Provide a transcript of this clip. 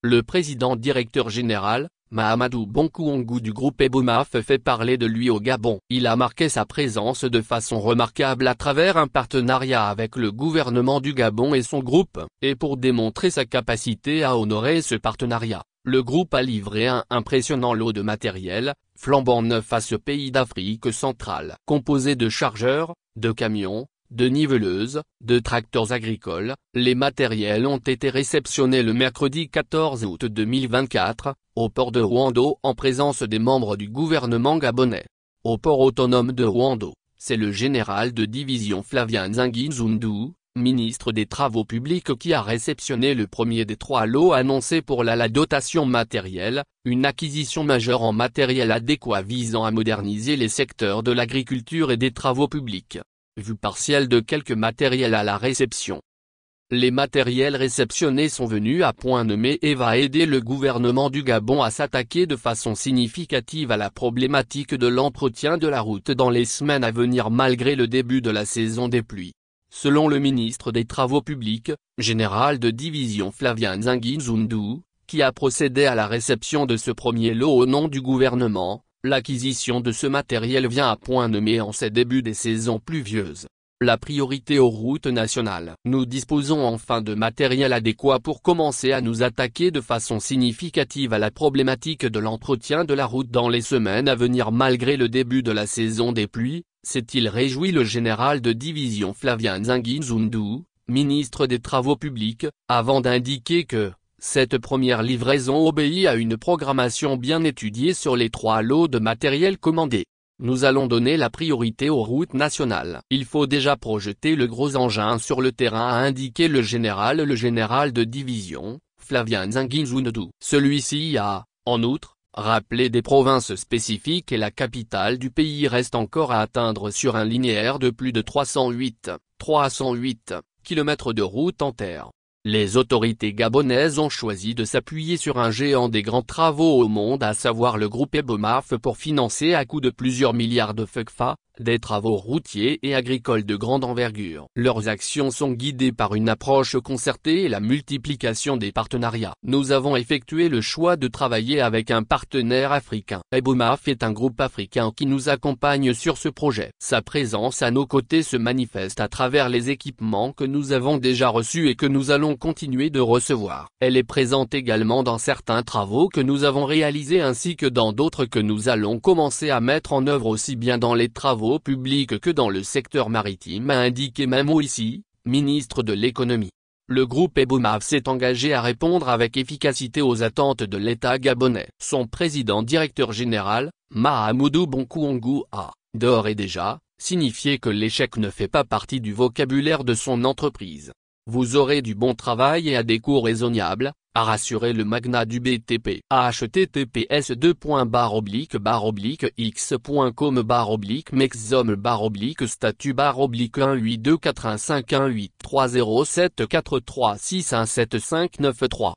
Le président directeur général, Mahamadou Bonkou du groupe Ebomaf fait parler de lui au Gabon. Il a marqué sa présence de façon remarquable à travers un partenariat avec le gouvernement du Gabon et son groupe, et pour démontrer sa capacité à honorer ce partenariat, le groupe a livré un impressionnant lot de matériel, flambant neuf à ce pays d'Afrique centrale. Composé de chargeurs, de camions, de niveleuses, de tracteurs agricoles, les matériels ont été réceptionnés le mercredi 14 août 2024, au port de Ruando en présence des membres du gouvernement gabonais. Au port autonome de Ruando, c'est le général de division Flavien Nzingi-Nzundu, ministre des Travaux publics qui a réceptionné le premier des 3 lots annoncés pour la dotation matérielle, une acquisition majeure en matériel adéquat visant à moderniser les secteurs de l'agriculture et des travaux publics. Vue partielle de quelques matériels à la réception. Les matériels réceptionnés sont venus à point nommé et va aider le gouvernement du Gabon à s'attaquer de façon significative à la problématique de l'entretien de la route dans les semaines à venir malgré le début de la saison des pluies. Selon le ministre des Travaux publics, général de division Flavien Nzingi-Nzundu, qui a procédé à la réception de ce premier lot au nom du gouvernement, l'acquisition de ce matériel vient à point nommé en ces débuts des saisons pluvieuses. La priorité aux routes nationales. Nous disposons enfin de matériel adéquat pour commencer à nous attaquer de façon significative à la problématique de l'entretien de la route dans les semaines à venir malgré le début de la saison des pluies, s'est-il réjoui le général de division Flavien Nzingi-Nzundu, ministre des Travaux publics, avant d'indiquer que cette première livraison obéit à une programmation bien étudiée sur les 3 lots de matériel commandés. Nous allons donner la priorité aux routes nationales. Il faut déjà projeter le gros engin sur le terrain, a indiqué le général de division, Flavien Nzingi-Nzundu. Celui-ci a, en outre, rappelé des provinces spécifiques et la capitale du pays reste encore à atteindre sur un linéaire de plus de 308 km de route en terre. Les autorités gabonaises ont choisi de s'appuyer sur un géant des grands travaux au monde, à savoir le groupe Ebomaf, pour financer à coût de plusieurs milliards de FECFA, des travaux routiers et agricoles de grande envergure. Leurs actions sont guidées par une approche concertée et la multiplication des partenariats. Nous avons effectué le choix de travailler avec un partenaire africain. Ebomaf est un groupe africain qui nous accompagne sur ce projet. Sa présence à nos côtés se manifeste à travers les équipements que nous avons déjà reçus et que nous allons continuer de recevoir. Elle est présente également dans certains travaux que nous avons réalisés ainsi que dans d'autres que nous allons commencer à mettre en œuvre aussi bien dans les travaux publics que dans le secteur maritime, a indiqué Mamo Issi, ministre de l'économie. Le groupe Ebomaf s'est engagé à répondre avec efficacité aux attentes de l'État gabonais. Son président directeur général, Mahamadou Bonkou a, d'ores et déjà, signifié que l'échec ne fait pas partie du vocabulaire de son entreprise. Vous aurez du bon travail et à des coûts raisonnables, a rassuré le magnat du BTP. https://x.com/mexom/statut/1828518307436175939